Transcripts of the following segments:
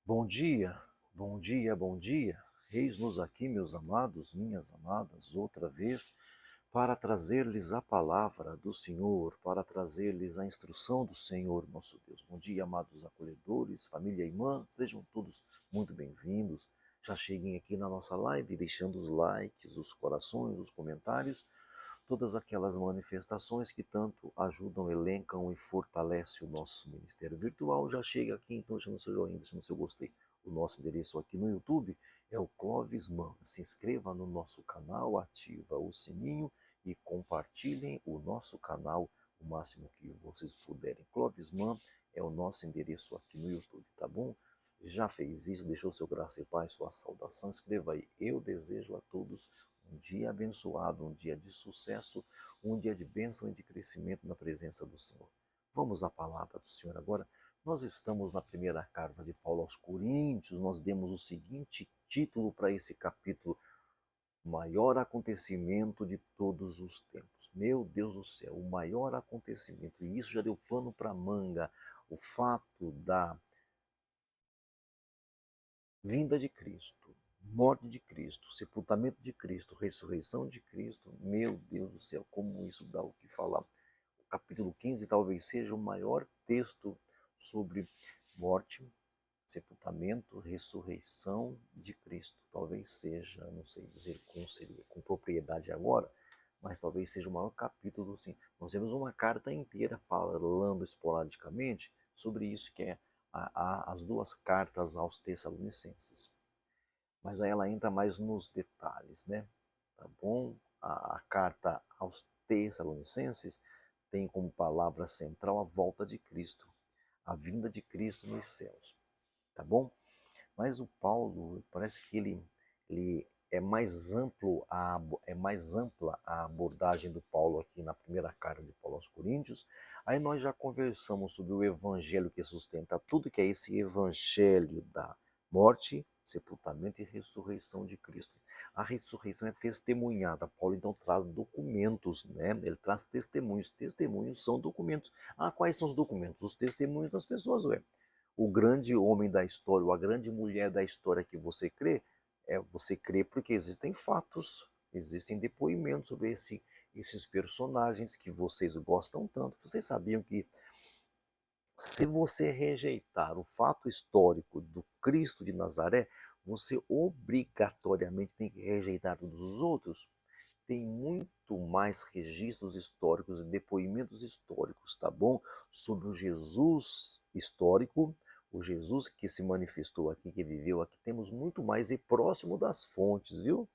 Bom dia, bom dia, bom dia. Eis-nos aqui, meus amados, minhas amadas, outra vez, para trazer-lhes a palavra do Senhor, para trazer-lhes a instrução do Senhor, nosso Deus. Bom dia, amados acolhedores, família e irmã, sejam todos muito bem-vindos. Já cheguem aqui na nossa live, deixando os likes, os corações, os comentários, todas aquelas manifestações que tanto ajudam, elencam e fortalecem o nosso ministério virtual. Já chega aqui, então, deixando seu joinha, deixando seu gostei. O nosso endereço aqui no YouTube é o Clovis Man. Se inscreva no nosso canal, ativa o sininho e compartilhem o nosso canal o máximo que vocês puderem. Clovis Man é o nosso endereço aqui no YouTube, tá bom? Já fez isso, deixou seu graça e paz, sua saudação, escreva aí. Eu desejo a todos um dia abençoado, um dia de sucesso, um dia de bênção e de crescimento na presença do Senhor. Vamos à palavra do Senhor agora. Nós estamos na primeira carta de Paulo aos Coríntios, nós demos o seguinte título para esse capítulo: maior acontecimento de todos os tempos. Meu Deus do céu, o maior acontecimento, e isso já deu pano para manga, o fato da vinda de Cristo, morte de Cristo, sepultamento de Cristo, ressurreição de Cristo. Meu Deus do céu, como isso dá o que falar. O capítulo 15 talvez seja o maior texto sobre morte, sepultamento, ressurreição de Cristo. Talvez seja, não sei dizer com propriedade agora, mas talvez seja o maior capítulo, sim. Nós temos uma carta inteira falando esporadicamente sobre isso, que é as duas cartas aos Tessalonicenses. Mas aí ela entra mais nos detalhes, né? Tá bom? A carta aos Tessalonicenses tem como palavra central a volta de Cristo, a vinda de Cristo nos céus, tá bom? Mas o Paulo, parece que ele é mais é mais ampla a abordagem do Paulo aqui na primeira carta de Paulo aos Coríntios. Aí nós já conversamos sobre o evangelho que sustenta tudo, que é esse evangelho da morte, sepultamento e ressurreição de Cristo. A ressurreição é testemunhada. Paulo então traz documentos, né? Ele traz testemunhos. Testemunhos são documentos. Ah, quais são os documentos? Os testemunhos das pessoas, ué. O grande homem da história, ou a grande mulher da história que você crê porque existem fatos, existem depoimentos sobre esses personagens que vocês gostam tanto. Vocês sabiam que se você rejeitar o fato histórico do Cristo de Nazaré, você obrigatoriamente tem que rejeitar todos os outros? Tem muito mais registros históricos e depoimentos históricos, tá bom? Sobre o Jesus histórico, o Jesus que se manifestou aqui, que viveu aqui. Temos muito mais e próximo das fontes, viu?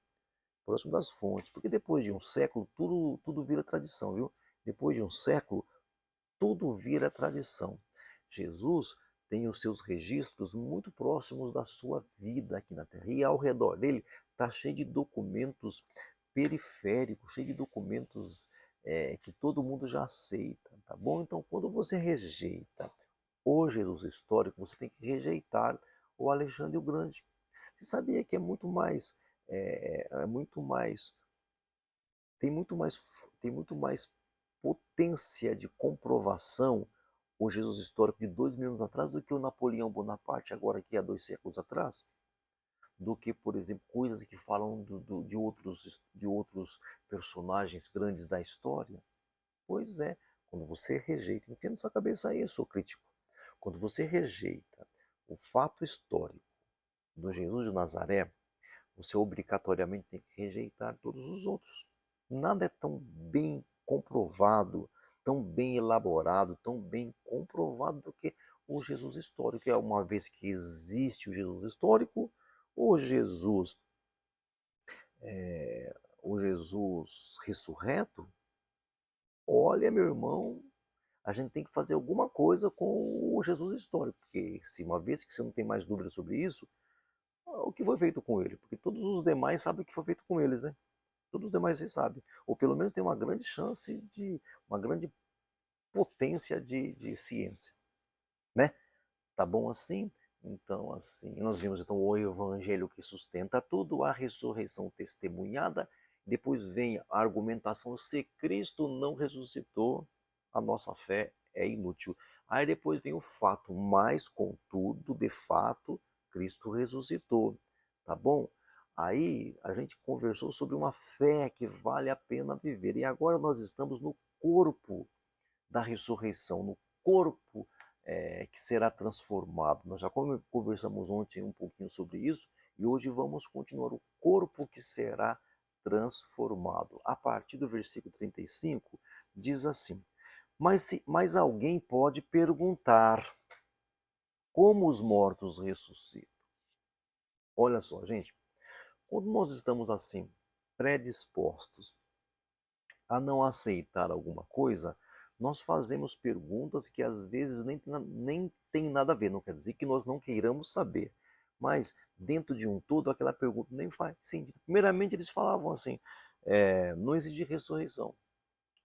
Próximo das fontes, porque depois de um século tudo vira tradição, viu? Depois de um século tudo vira tradição. Jesus tem os seus registros muito próximos da sua vida aqui na Terra. E ao redor dele está cheio de documentos periféricos, cheio de documentos que todo mundo já aceita, tá bom? Então, quando você rejeita o Jesus histórico, você tem que rejeitar o Alexandre o Grande. Você sabia que é muito mais, tem muito mais potência de comprovação o Jesus histórico de 2.000 anos atrás do que o Napoleão Bonaparte agora aqui há 2 séculos atrás, do que, por exemplo, coisas que falam de outros personagens grandes da história. Pois é, quando você rejeita, enfia na sua cabeça aí, sou crítico, quando você rejeita o fato histórico do Jesus de Nazaré, você obrigatoriamente tem que rejeitar todos os outros. Nada é tão bem comprovado, tão bem elaborado, tão bem comprovado do que o Jesus histórico. É uma vez que existe o Jesus histórico, o Jesus, é, o Jesus ressurreto, olha, meu irmão, a gente tem que fazer alguma coisa com o Jesus histórico, porque se uma vez que você não tem mais dúvida sobre isso, o que foi feito com ele? Porque todos os demais sabem o que foi feito com eles, né? Todos os demais você sabe. Ou pelo menos tem uma grande chance uma grande potência de ciência, né? Tá bom assim? Então, assim, nós vimos então o evangelho que sustenta tudo, a ressurreição testemunhada, depois vem a argumentação, se Cristo não ressuscitou, a nossa fé é inútil. Aí depois vem o fato, mas contudo, de fato, Cristo ressuscitou, tá bom? Aí a gente conversou sobre uma fé que vale a pena viver. E agora nós estamos no corpo da ressurreição, no corpo que será transformado. Nós já conversamos ontem um pouquinho sobre isso e hoje vamos continuar o corpo que será transformado. A partir do versículo 35, diz assim: mas alguém pode perguntar: como os mortos ressuscitam? Olha só, gente, quando nós estamos assim, predispostos a não aceitar alguma coisa, nós fazemos perguntas que às vezes nem tem nada a ver. Não quer dizer que nós não queiramos saber, mas dentro de um todo, aquela pergunta nem faz sentido. Primeiramente, eles falavam assim: não existe ressurreição.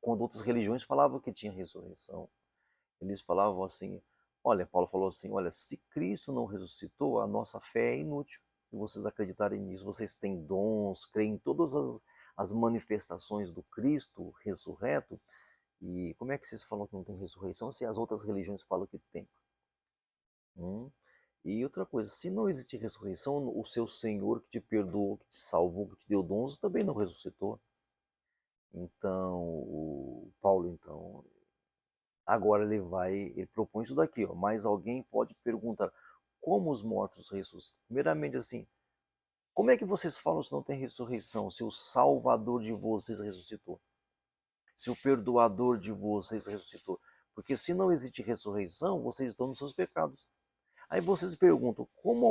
Quando outras religiões falavam que tinha ressurreição, eles falavam assim: olha, Paulo falou assim: olha, se Cristo não ressuscitou, a nossa fé é inútil. Se vocês acreditarem nisso, vocês têm dons, creem em todas as manifestações do Cristo ressurreto. E como é que vocês falam que não tem ressurreição se as outras religiões falam que tem? E outra coisa, se não existe ressurreição, o seu Senhor que te perdoou, que te salvou, que te deu dons, também não ressuscitou. Então, o Paulo, então, agora ele propõe isso daqui, ó. Mas alguém pode perguntar: como os mortos ressuscitam? Primeiramente, assim, como é que vocês falam se não tem ressurreição, se o Salvador de vocês ressuscitou? Se o Perdoador de vocês ressuscitou? Porque se não existe ressurreição, vocês estão nos seus pecados. Aí vocês perguntam: como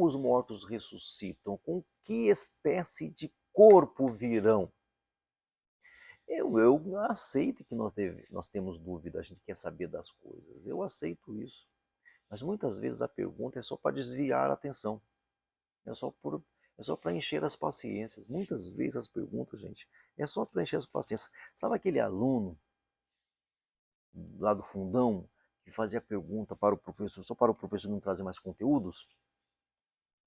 os mortos ressuscitam? Com que espécie de corpo virão? Eu aceito que nós temos dúvida, a gente quer saber das coisas. Eu aceito isso. Mas muitas vezes a pergunta é só para desviar a atenção. É só para encher as paciências. Muitas vezes as perguntas, gente, é só para encher as paciências. Sabe aquele aluno lá do fundão que fazia pergunta para o professor, só para o professor não trazer mais conteúdos?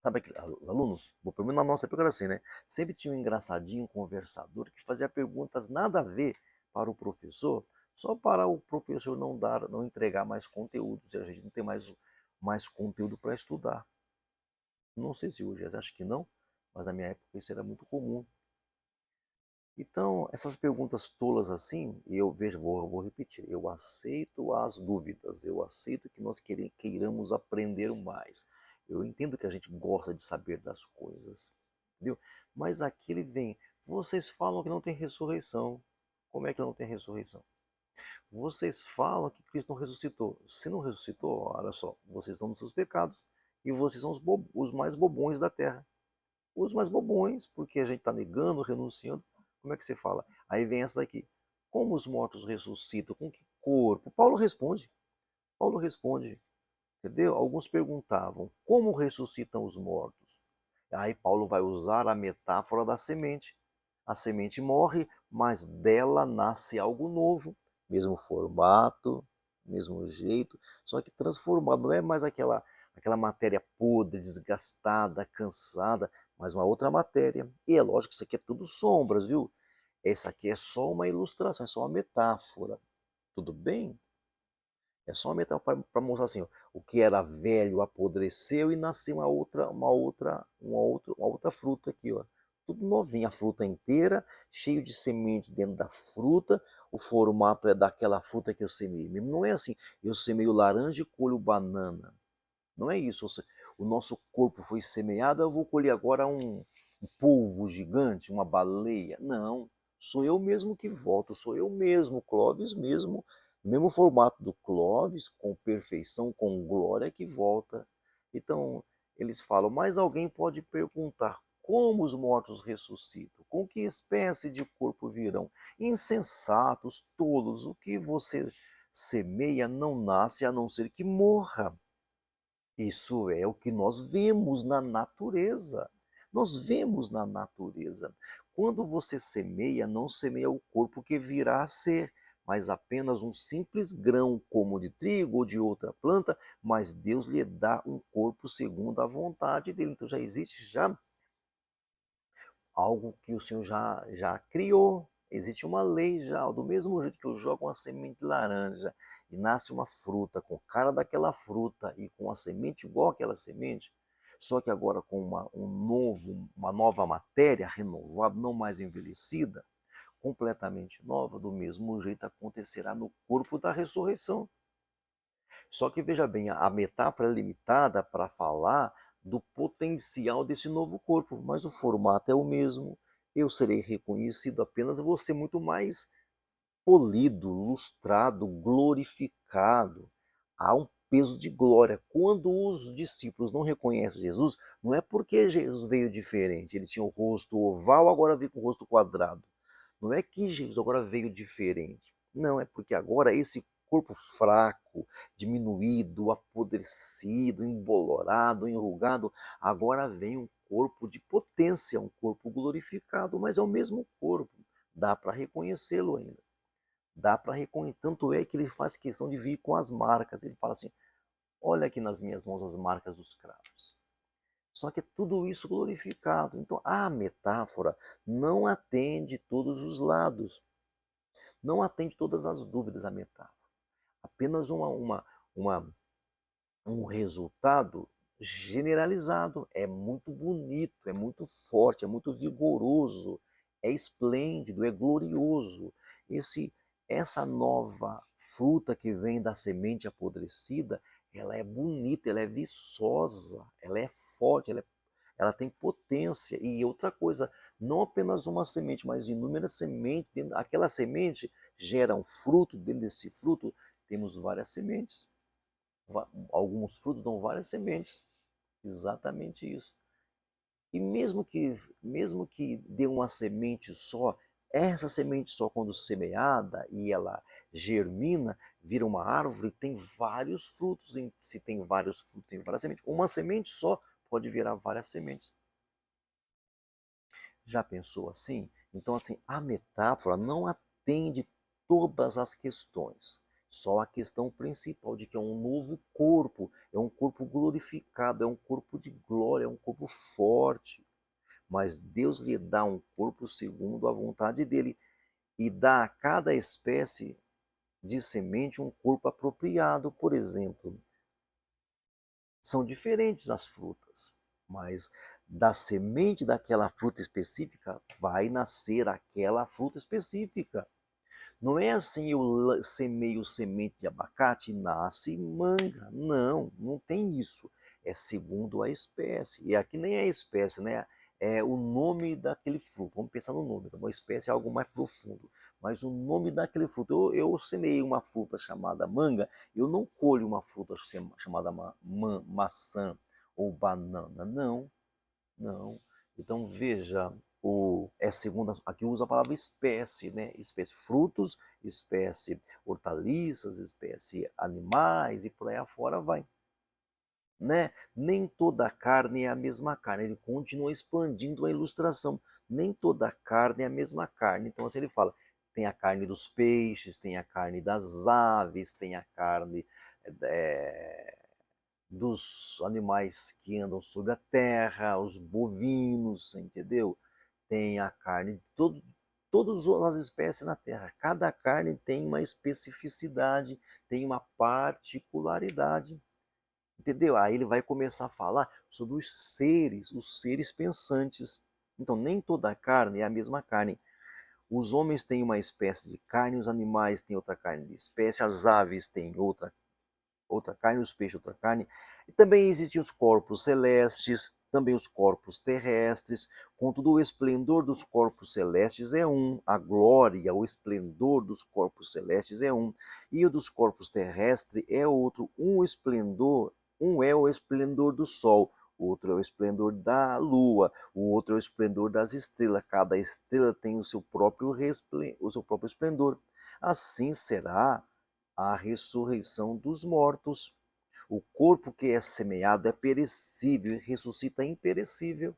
Sabe os alunos? Bom, pelo menos na nossa época era assim, né? Sempre tinha um engraçadinho, um conversador, que fazia perguntas nada a ver para o professor, só para o professor não entregar mais conteúdos, e a gente não ter mais conteúdo para estudar. Não sei se hoje, acho que não, mas na minha época isso era muito comum. Então, essas perguntas tolas assim, eu vejo, vou repetir, eu aceito as dúvidas, eu aceito que nós queiramos aprender mais. Eu entendo que a gente gosta de saber das coisas, entendeu? Mas aqui ele vem, vocês falam que não tem ressurreição. Como é que não tem ressurreição? Vocês falam que Cristo não ressuscitou. Se não ressuscitou, olha só, vocês estão nos seus pecados e vocês são os mais bobões da terra. Os mais bobões, porque a gente está negando, renunciando. Como é que você fala? Aí vem essa daqui. Como os mortos ressuscitam? Com que corpo? Paulo responde. Paulo responde. Entendeu? Alguns perguntavam: como ressuscitam os mortos? Aí Paulo vai usar a metáfora da semente. A semente morre, mas dela nasce algo novo. Mesmo formato, mesmo jeito, só que transformado. Não é mais aquela matéria podre, desgastada, cansada, mas uma outra matéria. E é lógico que isso aqui é tudo sombras, viu? Essa aqui é só uma ilustração, é só uma metáfora. Tudo bem? É só uma metáfora para mostrar assim: ó, o que era velho apodreceu e nasceu uma outra fruta aqui, ó. Tudo novinho, a fruta inteira, cheio de sementes dentro da fruta. O formato é daquela fruta que eu semeei. Não é assim, eu semeio laranja e colho banana. Não é isso. O nosso corpo foi semeado, eu vou colher agora um polvo gigante, uma baleia. Não, sou eu mesmo que volto, sou eu mesmo, Clóvis mesmo, mesmo formato do Clóvis, com perfeição, com glória que volta. Então, eles falam, mas alguém pode perguntar, como os mortos ressuscitam? Com que espécie de corpo virão? Insensatos, tolos, o que você semeia não nasce a não ser que morra. Isso é o que nós vemos na natureza. Nós vemos na natureza. Quando você semeia, não semeia o corpo que virá a ser, mas apenas um simples grão, como de trigo ou de outra planta, mas Deus lhe dá um corpo segundo a vontade dele. Então já existe já algo que o Senhor já criou. Existe uma lei já, do mesmo jeito que eu jogo uma semente de laranja e nasce uma fruta com cara daquela fruta e com a semente igual àquela semente, só que agora com uma nova matéria renovada, não mais envelhecida, completamente nova, do mesmo jeito acontecerá no corpo da ressurreição. Só que veja bem, a metáfora é limitada para falar do potencial desse novo corpo, mas o formato é o mesmo. Eu serei reconhecido, apenas vou ser muito mais polido, lustrado, glorificado. Há um peso de glória. Quando os discípulos não reconhecem Jesus, não é porque Jesus veio diferente, ele tinha o rosto oval, agora veio com o rosto quadrado. Não é que Jesus agora veio diferente. Não, é porque agora esse corpo fraco, diminuído, apodrecido, embolorado, enrugado, agora vem um corpo de potência, um corpo glorificado, mas é o mesmo corpo. Dá para reconhecê-lo ainda. Dá para reconhecer. Tanto é que ele faz questão de vir com as marcas. Ele fala assim: olha aqui nas minhas mãos as marcas dos cravos. Só que é tudo isso glorificado. Então a metáfora não atende todos os lados, não atende todas as dúvidas a metáfora. Apenas uma, um resultado generalizado. É muito bonito, é muito forte, é muito vigoroso, é esplêndido, é glorioso. Essa nova fruta que vem da semente apodrecida, ela é bonita, ela é viçosa, ela é forte, ela tem potência. E outra coisa, não apenas uma semente, mas inúmeras sementes. Aquela semente gera um fruto, dentro desse fruto temos várias sementes. Alguns frutos dão várias sementes. Exatamente isso. E mesmo que dê uma semente só, essa semente só quando semeada e ela germina, vira uma árvore, tem vários frutos. Se tem vários frutos, tem várias sementes. Uma semente só pode virar várias sementes. Já pensou assim? Então, assim, a metáfora não atende todas as questões, só a questão principal de que é um novo corpo, é um corpo glorificado, é um corpo de glória, é um corpo forte. Mas Deus lhe dá um corpo segundo a vontade dele e dá a cada espécie de semente um corpo apropriado. Por exemplo, são diferentes as frutas, mas da semente daquela fruta específica vai nascer aquela fruta específica. Não é assim, eu semeio semente de abacate e nasce manga. Não, não tem isso. É segundo a espécie. E aqui nem é a espécie, né? É o nome daquele fruto. Vamos pensar no nome. Uma espécie é algo mais profundo. Mas o nome daquele fruto. Eu semeei uma fruta chamada manga, eu não colho uma fruta chamada maçã ou banana. Não, não. Então veja, é segundo, aqui usa a palavra espécie, né? Espécie frutos, espécie hortaliças, espécie animais e por aí afora vai. Né? Nem toda carne é a mesma carne. Ele continua expandindo a ilustração. Nem toda carne é a mesma carne. Então assim ele fala, tem a carne dos peixes, tem a carne das aves, tem a carne dos animais que andam sobre a terra, os bovinos, entendeu? Tem a carne de todas as espécies na terra. Cada carne tem uma especificidade, tem uma particularidade, entendeu? Aí ele vai começar a falar sobre os seres pensantes. Então, nem toda carne é a mesma carne. Os homens têm uma espécie de carne, os animais têm outra carne de espécie, as aves têm outra carne, os peixes outra carne. E também existem os corpos celestes, também os corpos terrestres. Contudo, o esplendor dos corpos celestes é um, a glória, o esplendor dos corpos celestes é um, e o dos corpos terrestres é outro. Um é o esplendor do sol, outro é o esplendor da lua, o outro é o esplendor das estrelas. Cada estrela tem o seu próprio esplendor. Assim será a ressurreição dos mortos. O corpo que é semeado é perecível e ressuscita imperecível.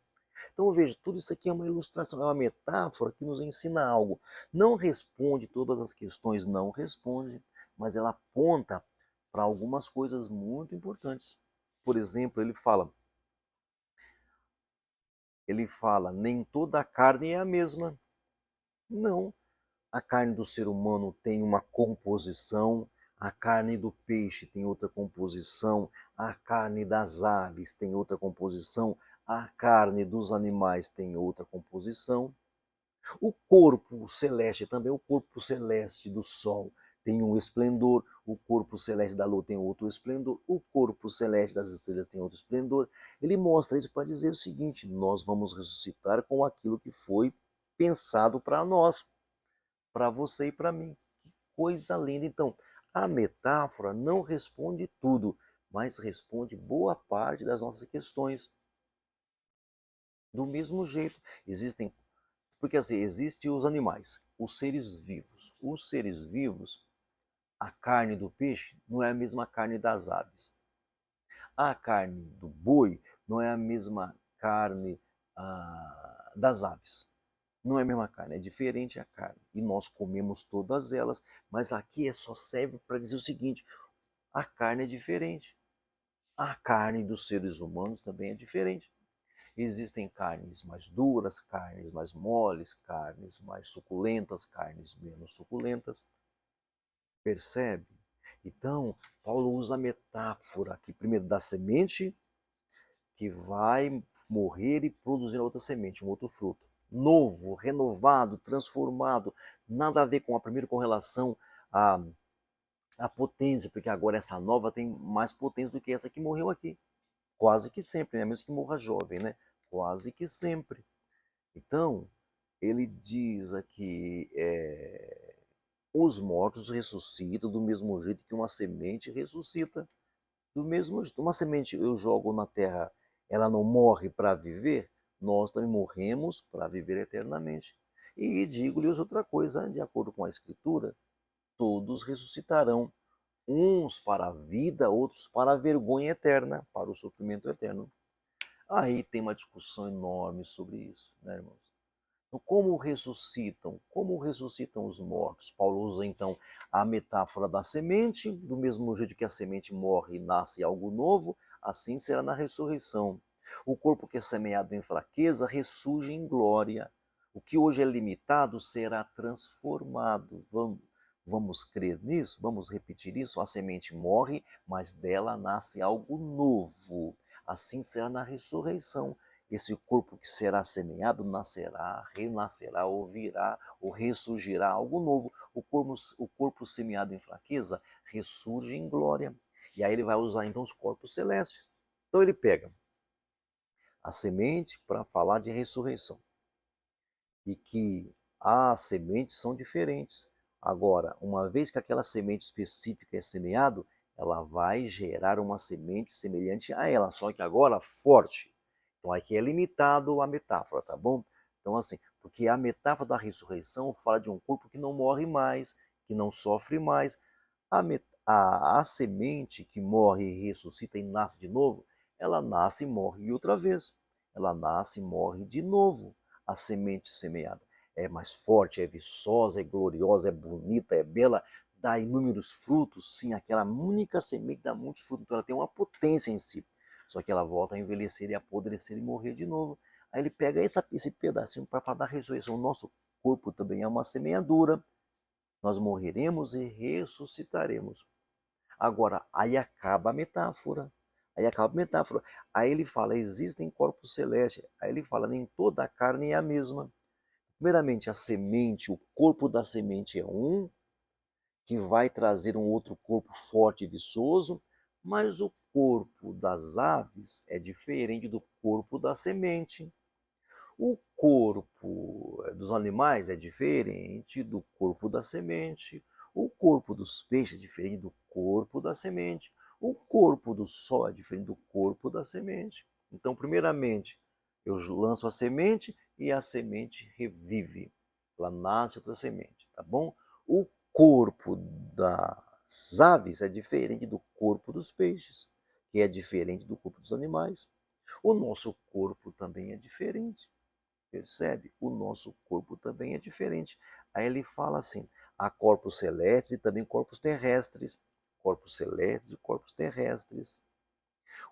Então veja, tudo isso aqui é uma ilustração, é uma metáfora que nos ensina algo. Não responde todas as questões, não responde, mas ela aponta para algumas coisas muito importantes. Por exemplo, ele fala, nem toda a carne é a mesma. Não, A carne do ser humano tem uma composição, a carne do peixe tem outra composição, a carne das aves tem outra composição, a carne dos animais tem outra composição. O corpo celeste também, o corpo celeste do Sol tem um esplendor, o corpo celeste da Lua tem outro esplendor, o corpo celeste das estrelas tem outro esplendor. Ele mostra isso para dizer o seguinte: nós vamos ressuscitar com aquilo que foi pensado para nós, para você e para mim. Que coisa linda! Então, a metáfora não responde tudo, mas responde boa parte das nossas questões. Do mesmo jeito, existem, porque assim, existem os animais, os seres vivos. Os seres vivos, a carne do peixe não é a mesma carne das aves. A carne do boi não é a mesma carne das aves. Não é a mesma carne, é diferente a carne. E nós comemos todas elas, mas aqui só serve para dizer o seguinte: a carne é diferente. A carne dos seres humanos também é diferente. Existem carnes mais duras, carnes mais moles, carnes mais suculentas, carnes menos suculentas. Percebe? Então, Paulo usa a metáfora aqui, primeiro da semente, que vai morrer e produzir outra semente, um outro fruto. Novo, renovado, transformado. Nada a ver com a primeira com relação à potência, porque agora essa nova tem mais potência do que essa que morreu aqui. Quase que sempre, né? Mesmo que morra jovem, né? Quase que sempre. Então, ele diz aqui, os mortos ressuscitam do mesmo jeito que uma semente ressuscita. Do mesmo jeito, uma semente eu jogo na terra, ela não morre para viver, nós também morremos para viver eternamente. E digo-lhes outra coisa, de acordo com a Escritura, todos ressuscitarão, uns para a vida, outros para a vergonha eterna, para o sofrimento eterno. Aí tem uma discussão enorme sobre isso, né, irmãos? Então, como ressuscitam? Como ressuscitam os mortos? Paulo usa então a metáfora da semente, do mesmo jeito que a semente morre e nasce algo novo, assim será na ressurreição. O corpo que é semeado em fraqueza ressurge em glória. O que hoje é limitado será transformado. Vamos crer nisso? Vamos repetir isso? A semente morre, mas dela nasce algo novo. Assim será na ressurreição. Esse corpo que será semeado nascerá, renascerá, ou virá, ou ressurgirá algo novo. O corpo semeado em fraqueza ressurge em glória. E aí ele vai usar então os corpos celestes. Então ele pega a semente para falar de ressurreição. E que as sementes são diferentes. Agora, uma vez que aquela semente específica é semeado, ela vai gerar uma semente semelhante a ela, só que agora forte. Então aqui é limitado a metáfora, tá bom? Então assim, porque a metáfora da ressurreição fala de um corpo que não morre mais, que não sofre mais. A semente que morre e ressuscita e nasce de novo, ela nasce e morre outra vez. Ela nasce e morre de novo. A semente semeada é mais forte, é viçosa, é gloriosa, é bonita, é bela, dá inúmeros frutos. Sim, aquela única semente dá muitos frutos, então ela tem uma potência em si. Só que ela volta a envelhecer e apodrecer e morrer de novo. Aí ele pega esse pedacinho para falar da ressurreição. O nosso corpo também é uma semeadura. Nós morreremos e ressuscitaremos. Agora, aí acaba a metáfora. Aí acaba a metáfora. Aí ele fala, existem corpos celestes. Aí ele fala, nem toda a carne é a mesma. Primeiramente, a semente, o corpo da semente é um, que vai trazer um outro corpo forte e viçoso, mas o corpo das aves é diferente do corpo da semente. O corpo dos animais é diferente do corpo da semente. O corpo dos peixes é diferente do corpo da semente. O corpo do sol é diferente do corpo da semente. Então, primeiramente, eu lanço a semente e a semente revive. Ela nasce outra semente, tá bom? O corpo das aves é diferente do corpo dos peixes, que é diferente do corpo dos animais. O nosso corpo também é diferente. Percebe? O nosso corpo também é diferente. Aí ele fala assim: há corpos celestes e também corpos terrestres. Corpos celestes e corpos terrestres.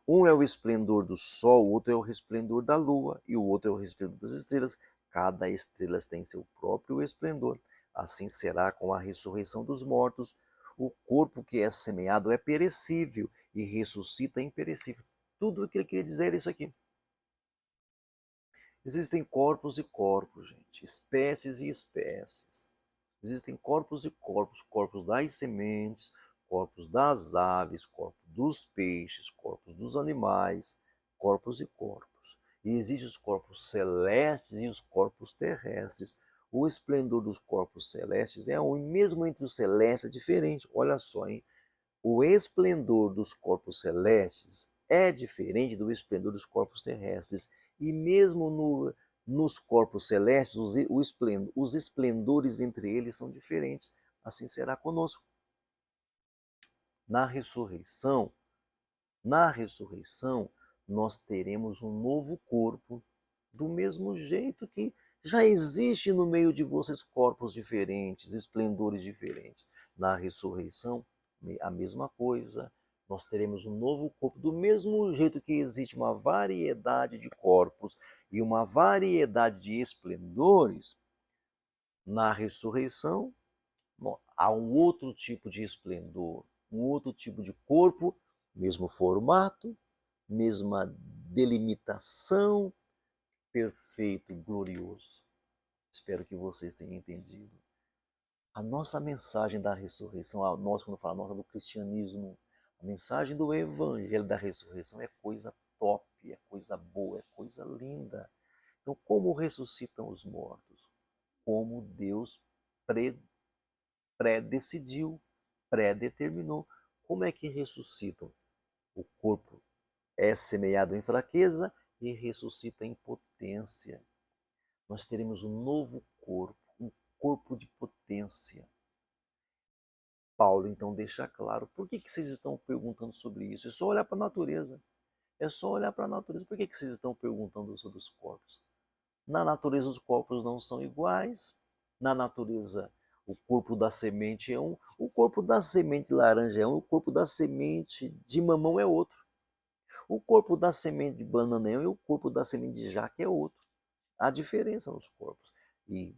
Um é o esplendor do sol, o outro é o resplendor da lua, e o outro é o resplendor das estrelas. Cada estrela tem seu próprio esplendor. assim será com a ressurreição dos mortos. O corpo que é semeado é perecível e ressuscita imperecível. Tudo o que ele queria dizer é isso aqui. Existem corpos e corpos, gente, espécies e espécies. Existem corpos e corpos, corpos das sementes, corpos das aves, corpos dos peixes, corpos dos animais, corpos e corpos. E existem os corpos celestes e os corpos terrestres. O esplendor dos corpos celestes é um, e mesmo entre os celestes é diferente. Olha só, hein? O esplendor dos corpos celestes é diferente do esplendor dos corpos terrestres. E mesmo nos corpos celestes, os esplendores entre eles são diferentes. Assim será conosco. Na ressurreição, na ressurreição, nós teremos um novo corpo, do mesmo jeito que já existe no meio de vocês corpos diferentes, esplendores diferentes. Na ressurreição, a mesma coisa. Nós teremos um novo corpo, do mesmo jeito que existe uma variedade de corpos e uma variedade de esplendores. Na ressurreição, há um outro tipo de esplendor, um outro tipo de corpo, mesmo formato, mesma delimitação, perfeito, glorioso. Espero que vocês tenham entendido. A nossa mensagem da ressurreição, nós quando falamos do cristianismo, a mensagem do evangelho da ressurreição é coisa top, é coisa boa, é coisa linda. Então, como ressuscitam os mortos? Como Deus pré-decidiu, pré-determinou. Como é que ressuscitam? O corpo é semeado em fraqueza e ressuscita em potência. Nós teremos um novo corpo, um corpo de potência. Paulo então deixa claro, por que vocês estão perguntando sobre isso? É só olhar para a natureza. É só olhar para a natureza. Por que vocês estão perguntando sobre os corpos? Na natureza os corpos não são iguais. Na natureza o corpo da semente é um, o corpo da semente laranja é um, o corpo da semente de mamão é outro. O corpo da semente de banana é um e o corpo da semente de jaca é outro. Há diferença nos corpos. E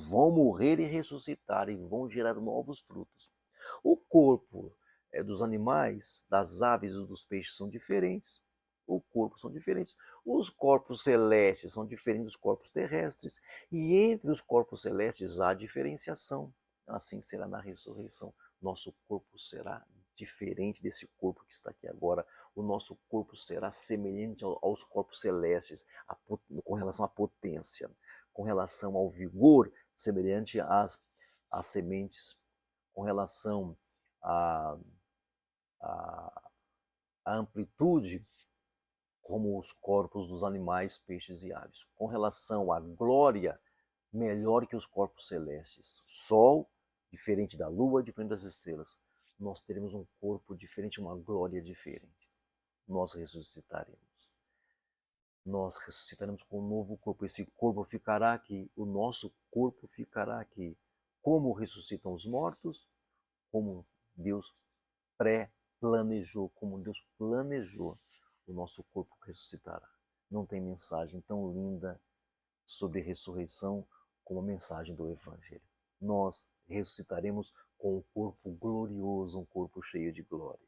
vão morrer e ressuscitar e vão gerar novos frutos. O corpo dos animais, das aves e dos peixes são diferentes. O corpo são diferentes. Os corpos celestes são diferentes dos corpos terrestres. E entre os corpos celestes há diferenciação. Assim será na ressurreição. Nosso corpo será diferente desse corpo que está aqui agora. O nosso corpo será semelhante aos corpos celestes, com relação à potência, com relação ao vigor, semelhante às sementes, com relação à, à, à amplitude, como os corpos dos animais, peixes e aves. Com relação à glória, melhor que os corpos celestes. Sol, diferente da lua, diferente das estrelas. Nós teremos um corpo diferente, uma glória diferente. Nós ressuscitaremos. Nós ressuscitaremos com um novo corpo. Esse corpo ficará aqui, o nosso corpo ficará aqui. Como ressuscitam os mortos? Como Deus pré-planejou, como Deus planejou, o nosso corpo ressuscitará. Não tem mensagem tão linda sobre ressurreição como a mensagem do Evangelho. Nós ressuscitaremos com um corpo glorioso, um corpo cheio de glória.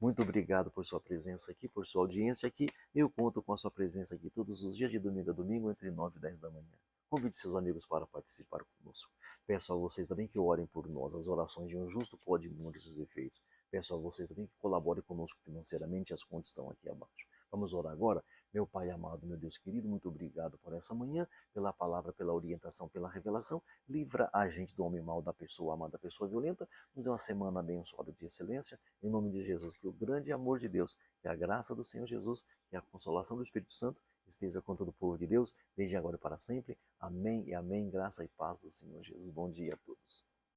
Muito obrigado por sua presença aqui, por sua audiência aqui. Eu conto com a sua presença aqui todos os dias, de domingo a domingo, entre 9 e 10 da manhã. Convide seus amigos para participar conosco. Peço a vocês também que orem por nós. As orações de um justo podem muitos efeitos. Peço a vocês também que colaborem conosco financeiramente. As contas estão aqui abaixo. Vamos orar agora? Meu Pai amado, meu Deus querido, muito obrigado por essa manhã, pela palavra, pela orientação, pela revelação. Livra a gente do homem mau, da pessoa amada, da pessoa violenta. Nos dê uma semana abençoada de excelência. Em nome de Jesus, que o grande amor de Deus, que a graça do Senhor Jesus, que a consolação do Espírito Santo esteja com todo o povo de Deus, desde agora e para sempre. Amém e amém. Graça e paz do Senhor Jesus. Bom dia a todos.